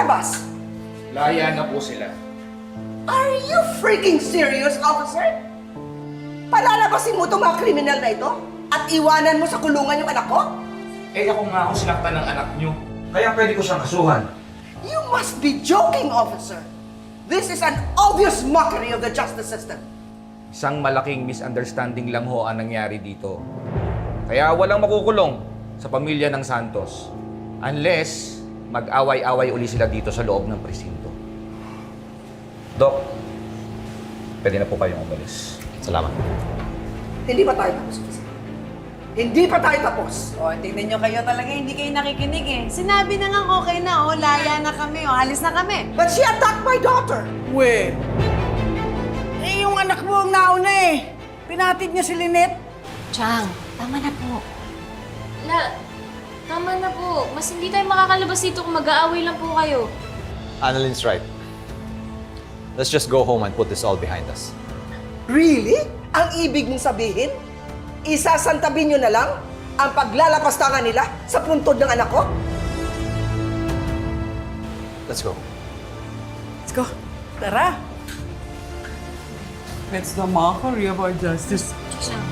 Palabas! Laya na po sila. Are you freaking serious, officer? Palalabasin mo itong mga kriminal na ito? At iwanan mo sa kulungan yung anak ko? Eh ako nga ang sinaktan ng anak nyo. Kaya pwede ko siyang kasuhan. You must be joking, officer! This is an obvious mockery of the justice system. Isang malaking misunderstanding lang ho ang nangyari dito. Kaya walang makukulong sa pamilya ng Santos. Unless mag-away-away uli sila dito sa loob ng presinto. Dok, pwede na po kayong umalis. Salamat. Hindi pa tayo tapos, officer. Hindi pa tayo tapos. O, tingnan nyo kayo talaga, hindi kayo nakikinig eh. Sinabi na nga okay na, laya na kami, alis na kami. But she attacked my daughter. We, yung anak mo ang nauna eh. Pinatid niya si Lynette. Chang, tama na po. Tama na po. Mas hindi tayo makakalabas dito kung mag-aaway lang po kayo. Annaline's right. Let's just go home and put this all behind us. Really? Ang ibig mong sabihin? Isasantabi nyo na lang ang paglalapastangan nila sa puntod ng anak ko? Let's go. Let's go. Tara. It's the mockery of our justice. Chang.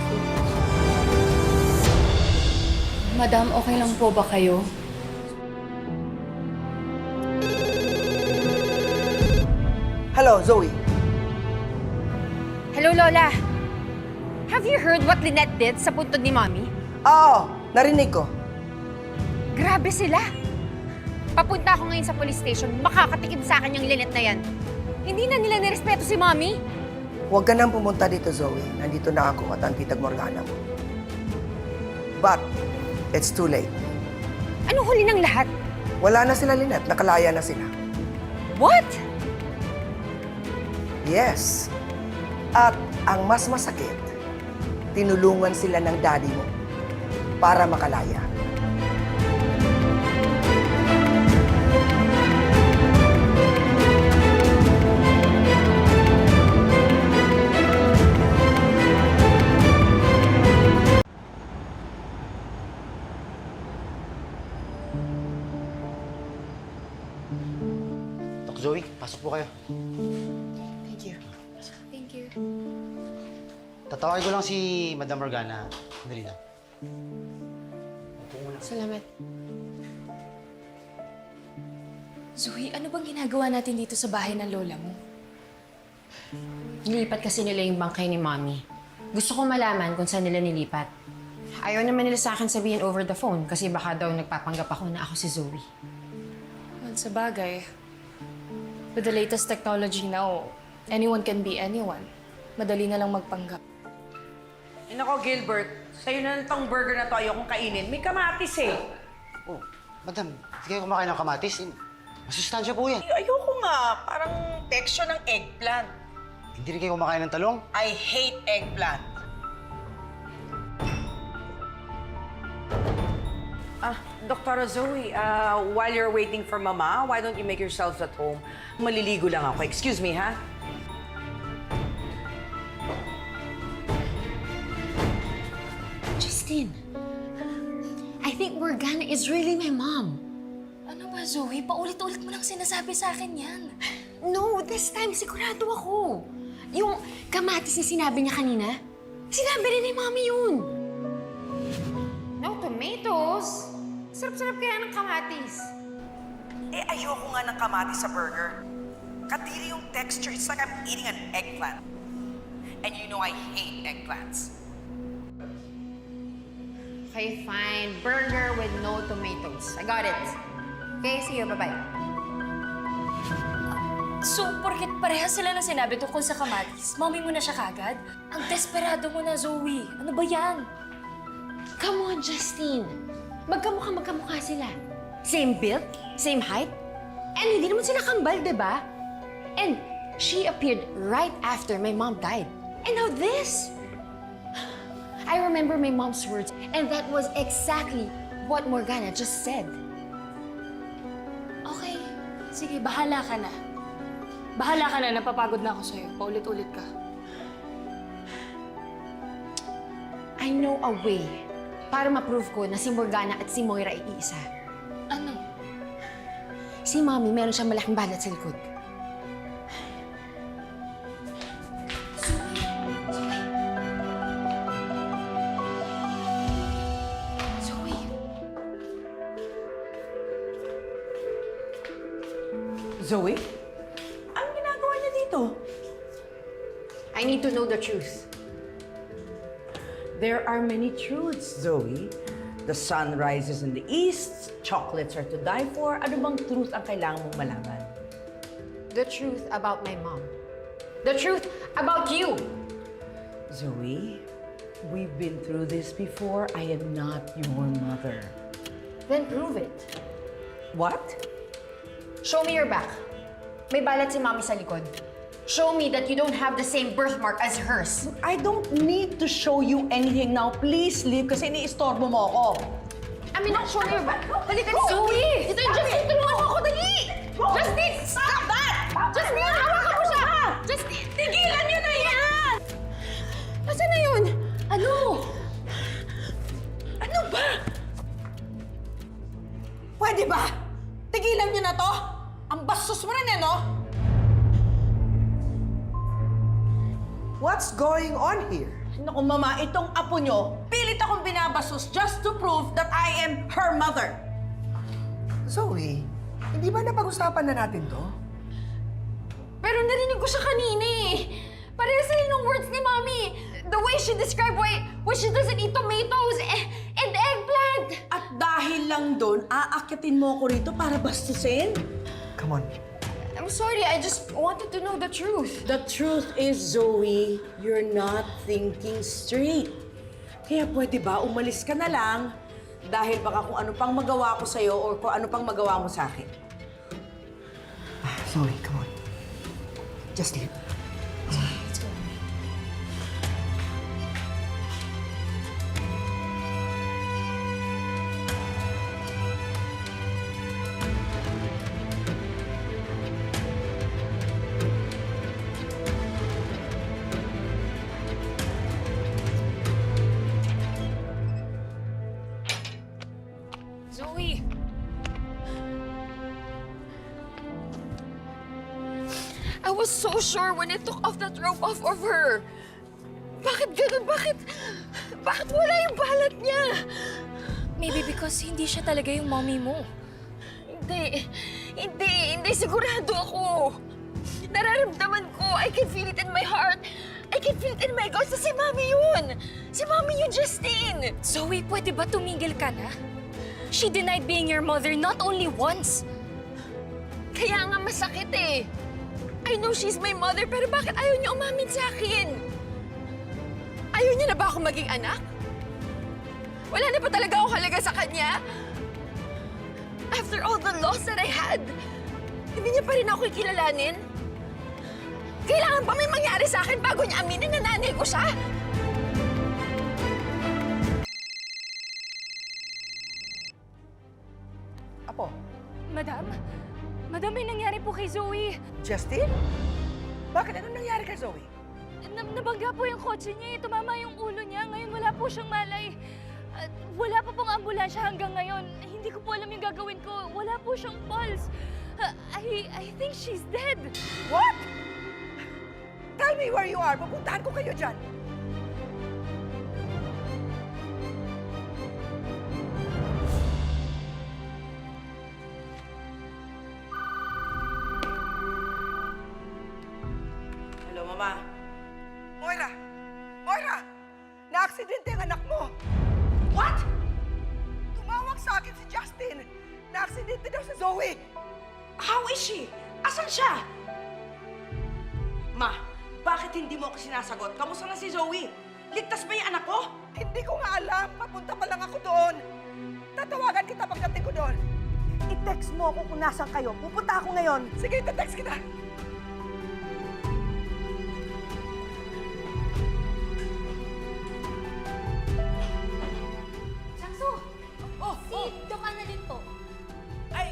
Madam, okay lang po ba kayo? Hello, Zoe. Hello, Lola. Have you heard what Lynette did sa puntod ni Mommy? Oo, narinig ko. Grabe sila. Papunta ako ngayon sa police station, makakatikim sa akin yung Lynette na yan. Hindi na nila nirespeto si Mommy. Huwag ka nang pumunta dito, Zoe. Nandito na ako at ang titag Morgana mo. But, it's too late. Anong huli ng lahat? Wala na sila, Lynette. Nakalaya na sila. What? Yes. At ang mas masakit, tinulungan sila ng daddy mo para makalaya. Dok Zoe, pasok po kayo. Thank you. Thank you. Tatawagin ko lang si Madam Morgana. Dali lang. Salamat. Zoe, ano bang ginagawa natin dito sa bahay ng lola mo? Nilipat kasi nila yung bangkay ni Mommy. Gusto ko malaman kung saan nila nilipat. Ayaw naman nila sa akin sabihin over the phone kasi baka daw nagpapanggap ako na ako si Zoe. Well, sa bagay. With the latest technology now, anyone can be anyone. Madali na lang magpanggap. Nako, Gilbert, sa'yo na itong burger na to ayokong kainin. May kamatis eh. Oh, Madam, hindi kayo kumakain ng kamatis. Masustansya po yan. Ayoko nga, parang texture ng eggplant. Hindi rin kayo kumakain ng talong. I hate eggplant. Dr. Zoe, while you're waiting for Mama, why don't you make yourselves at home? Maliligo lang ako. Excuse me, ha? Justin, I think Morgana is really my mom. Ano ba, Zoe? Paulit-ulit mo lang sinasabi sa akin yan. No, this time sigurado ako. Yung kamatis na sinabi niya kanina, sinabi rin ni Mommy yun. No tomatoes. Sarap-sarap kaya ng kamatis. Eh, ayoko nga ng kamatis sa burger. Kadiri yung texture. It's like I'm eating an eggplant. And you know I hate eggplants. Okay, fine. Burger with no tomatoes. I got it. Okay, see you. Bye-bye. So, porket parehas sila na sinabi tungkol sa kamatis, mommy mo na siya kagad? Ang desperado mo na, Zoe. Ano ba yan? Come on, Justine. Magkamukha sila. Same build, same height, and hindi naman sila kambal, di ba? And she appeared right after my mom died. And now this! I remember my mom's words, and that was exactly what Morgana just said. Okay. Sige, bahala ka na. Bahala ka na, napapagod na ako sa'yo. Paulit-ulit ka. I know a way para ma-prove ko na si Morgana at si Moira ay iisa. Ano? Si Mommy, meron siyang malaking balat sa likod. Zoe. Zoe? Ang ginagawa niya dito? I need to know the truth. There are many truths, Zoe. The sun rises in the east, chocolates are to die for. Ano bang truth ang kailangan mong malaman? The truth about my mom. The truth about you. Zoe, we've been through this before. I am not your mother. Then prove it. What? Show me your back. May balat si Mommy sa likod. Show me that you don't have the same birthmark as hers. I don't need to show you anything now. Please leave kasi iniistorbo mo ako. I mean, show me your back. Halika, Zoe! Ito yung Justine! Tulungan mo ako, dali! Justine! Stop that! Justine, hawakan mo siya! Justine, tigilan niyo na yan! Nasaan na yun? Ano? Ano ba? Pwede ba? Tigilan niyo na to? Ang bastos mo rin, no? What's going on here? Naku, Mama, itong apo nyo, pilit akong binabastos just to prove that I am her mother. Zoe, hindi ba napag-usapan na natin to? Pero narinig ko siya kanina eh. Pareho sila ng words ni Mommy. The way she described why she doesn't eat tomatoes and eggplant. At dahil lang doon, aakyatin mo ako rito para bastusin? Come on. I'm sorry, I just wanted to know the truth. The truth is, Zoe, you're not thinking straight. Kaya pwede ba umalis ka na lang dahil baka kung ano pang magawa ko sa'yo or kung ano pang magawa mo sa akin. Zoe, come on. Just leave. Let's go. Zoe! I was so sure when I took off that rope off of her. Bakit ganun? Bakit wala yung balat niya? Maybe because hindi siya talaga yung mommy mo. Hindi sigurado ako. Nararamdaman ko, I can feel it in my heart. I can feel it in my guts. Si Mommy yun! Si Mommy yun, Justine! Zoe, pwede ba tumigil ka na? She denied being your mother not only once. Kaya nga masakit eh. I know she's my mother, pero bakit ayaw niya umamin sa akin? Ayaw niya na ba ako maging anak? Wala na ba talaga ako halaga sa kanya? After all the loss that I had, hindi niya pa rin ako kilalanin? Kailangan pa may mangyari sa akin bago niya aminin na nanay ko siya? Apo, Madam? Madam, may nangyari po kay Zoe. Justin? Bakit? Anong nangyari kay Zoe? Nabangga po yung kotse niya eh. Tumama yung ulo niya. Ngayon wala po siyang malay. At wala pa pong ambulansya hanggang ngayon. Hindi ko po alam yung gagawin ko. Wala po siyang pulse. I think she's dead. What? Tell me where you are. Pupuntahan ko kayo dyan. Hello, Mama. Moira! Moira! Na-aksidente ang anak mo! What? Tumawag sa akin si Justin. Na-aksidente daw si Zoe. How is she? Asan siya? Ma, bakit hindi mo ako sinasagot? Kamusta na si Zoe? Ligtas ba yung anak ko? Hindi ko nga alam. Papunta pa lang ako doon. Tatawagan kita pagdating ko doon. I-text mo ako kung nasan kayo. Pupunta ako ngayon. Sige, ita-text kita. Doc Annalyn po. Ay,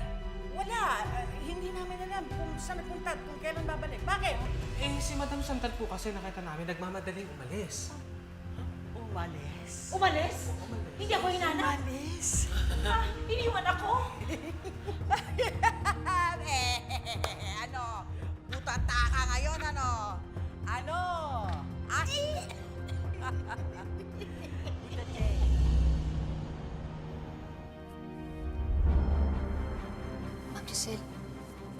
wala. Hindi namin alam kung saan nagpunta at kung kailan babalik. Bakit? Eh, si Madam Chantal po kasi nakita namin nagmamadaling umalis. Oo Umalis. Umalis? Hindi ako hinanap. Umalis. Iniwan ako. Ano? Butata ka ngayon, ano? Ano? Ay! Tita Jay. Ma'am Giselle,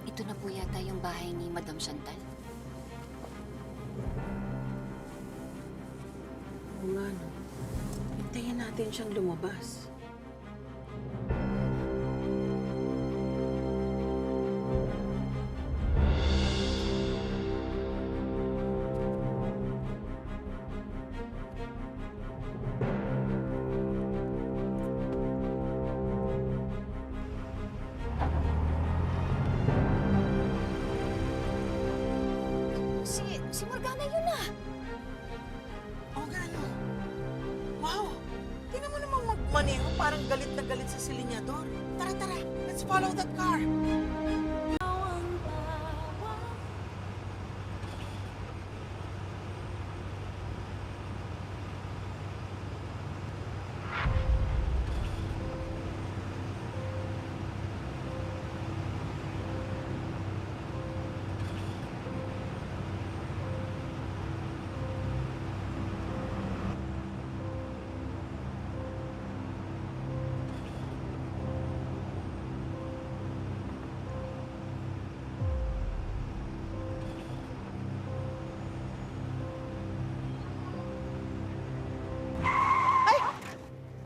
ito na po yata yung bahay ni Madam Chantal. Oo nga, no. Hintayin natin siyang lumabas. Si Morgana yun na! Oo nga, ano? Wow! Tingnan mo namang magmaneho, parang galit na galit sa silinyador. Tara, tara. Let's follow that car.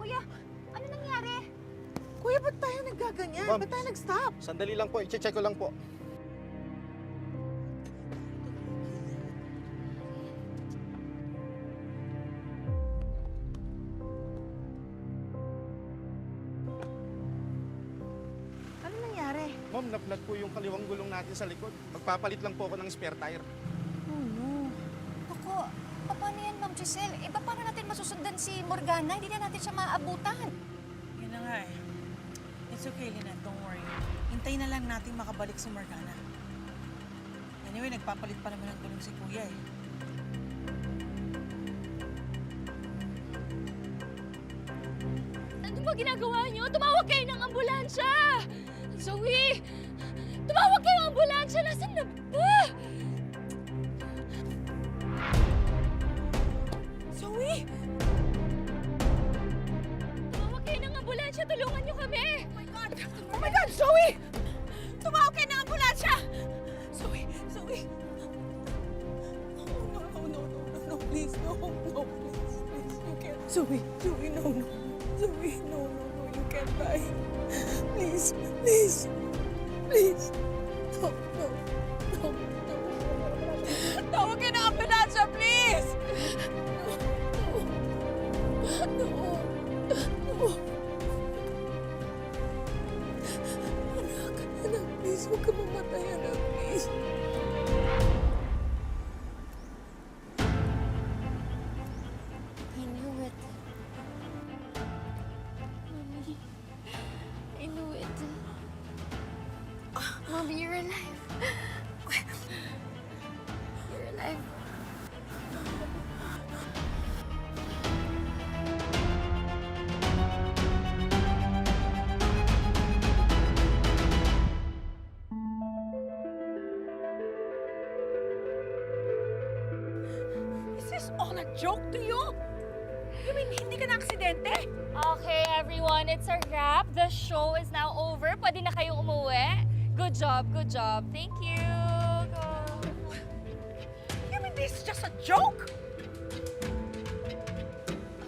Kuya, ano nangyari? Kuya, ba't tayo naggaganyan? Ma'am. Ba't tayo nag-stop? Sandali lang po, i-check ko lang po. Ano nangyari? Ma'am, naplag po yung kaliwang gulong natin sa likod. Magpapalit lang po ako ng spare tire. Oh, no. Naku, paano yan, Ma'am Giselle? Eh, paano natin masusundan si Morgana? Hindi na natin siya maaabutan. Yun na nga eh. It's okay, Lynette. Don't worry. Hintayin na lang natin makabalik si Morgana. Anyway, nagpapalit pa naman ng gulong si Kuya eh. Ano ba ginagawa niyo? Tumawag kayo ng ambulansya! Zoe! Tumawag kayo ng ambulansya! Nasaan na ba? Zoe! Tumawag kayo ng ambulansya! Tulungan niyo kami! Oh my God! Oh my God, Zoe! Tumawag kayo ng ambulansya! Zoe! Zoe! No, no, no, no, no, no, no, please, no, no, please, please, you can't. Zoe, Zoe, no, no. Zoe, no, no, no, you can't die. Please, please, please. No, no, no, no. Tawag kayo ng ambulansya, please! No, no, no. Anak, please, huwag ka mamatay, anak, please. I knew it. Mommy, I knew it. Mommy, you're alive. You're alive. Is this all a joke to you? You mean hindi ka na-aksidente? Okay, everyone, it's a wrap. The show is now over. Pwede na kayong umuwi. Good job, good job. Thank you. Go. You mean this is just a joke?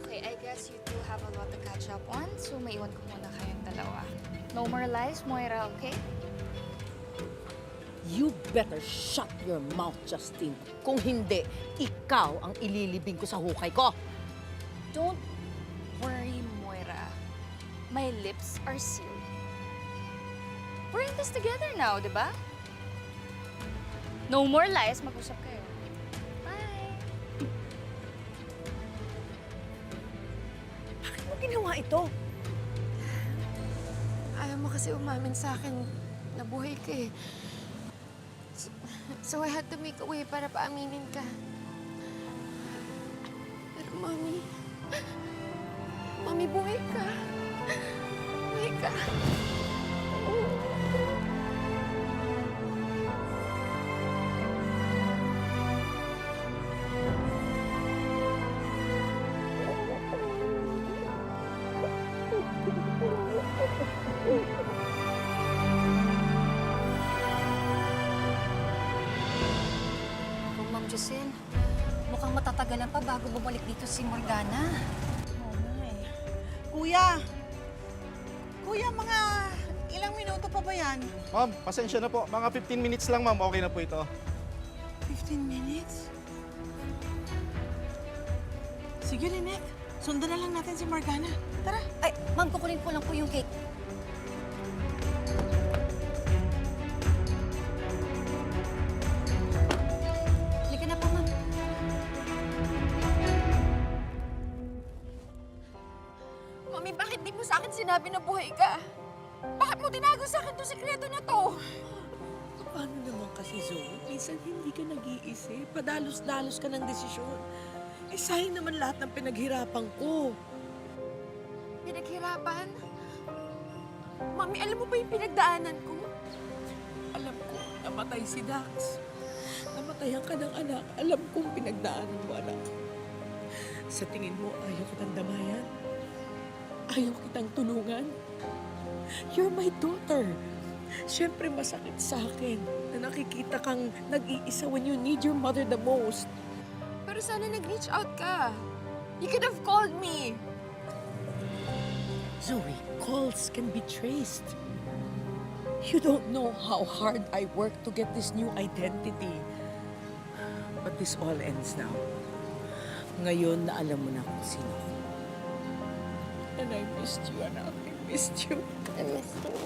Okay, I guess you two have a lot to catch up on, so maiwan ko muna kayong dalawa. No more lies, Moira, okay? You better shut your mouth, Justine. Kung hindi, ikaw ang ililibing ko sa hukay ko. Don't worry, Moira. My lips are sealed. We're in this together now, di ba? No more lies, mag-usap kayo. Bye! Bakit mo ginawa ito? Ayaw mo kasi umamin sa akin na buhay ka eh. So I had to make a way para paaminin ka. Pero Mommy, Mami, buhay ka. Buhay ka. Oh, Ma'am Giselle, mukhang matatagalan pa bago bumalik dito si Morgana. Kuya! Kuya, mga ilang minuto pa ba yan? Ma'am, pasensya na po. Mga 15 minutes lang, ma'am. Okay na po ito. 15 minutes? Sige, Lynette. Sundan na lang natin si Morgana. Tara. Ay, ma'am, kukunin ko lang po yung cake. Halika na po, ma'am. Mami, bakit di mo sa akin sinabi na buhay ka? Bakit mo tinago sa akin 'tong sikreto na to? Paano naman kasi, Zoe? Minsan hindi ka nag-iisip. Padalos-dalos ka ng desisyon. Eh, sayang naman lahat ng pinaghirapan ko. Pinaghirapan? Mami, alam mo ba yung pinagdaanan ko? Alam ko, namatay si Dax. Namatayan ka ng anak. Alam kong pinagdaanan mo, anak. Sa tingin mo, ayaw kitang damayan? Ayaw kitang tulungan? You're my daughter. Siyempre, masakit sa akin na nakikita kang nag-iisa when you need your mother the most. Pero sana nag-reach out ka. You could have called me. Zoe, calls can be traced. You don't know how hard I worked to get this new identity. But this all ends now. Ngayon na alam mo na kung sino ako. And I missed you, anak. I missed you. I missed you.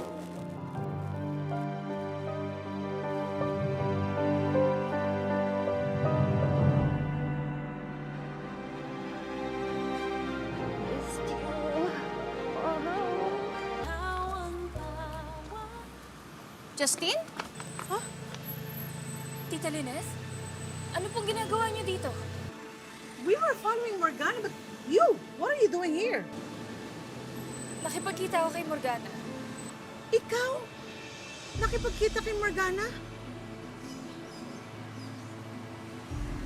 Justine? Huh? Tita Lynette? Ano pong ginagawa niyo dito? We were following Morgana, but you, what are you doing here? Nakipagkita ako kay Morgana. Ikaw? Nakipagkita kay Morgana?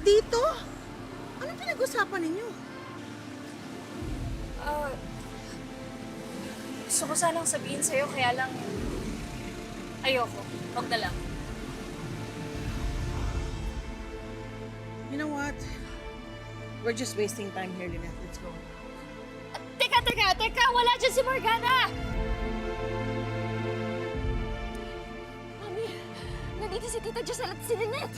Dito? Anong pinag-usapan ninyo? Gusto ko sanang sabihin sa'yo, kaya lang ayoko. Huwag na lang. You know what? We're just wasting time here, Lynette. Let's go. Teka! Wala dyan si Morgana! Mami, nandito si Tita Giselle at si Lynette.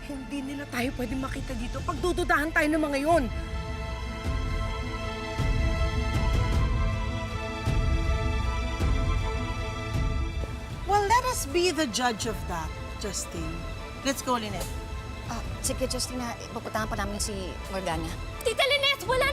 Hindi nila tayo pwedeng makita dito. Pagdududahan tayo ng mga yon. Well, let us be the judge of that, Justine. Let's go, Lynette. Sige, Justina, pupuntahan pa namin si Morgana. Tita Lynette, wala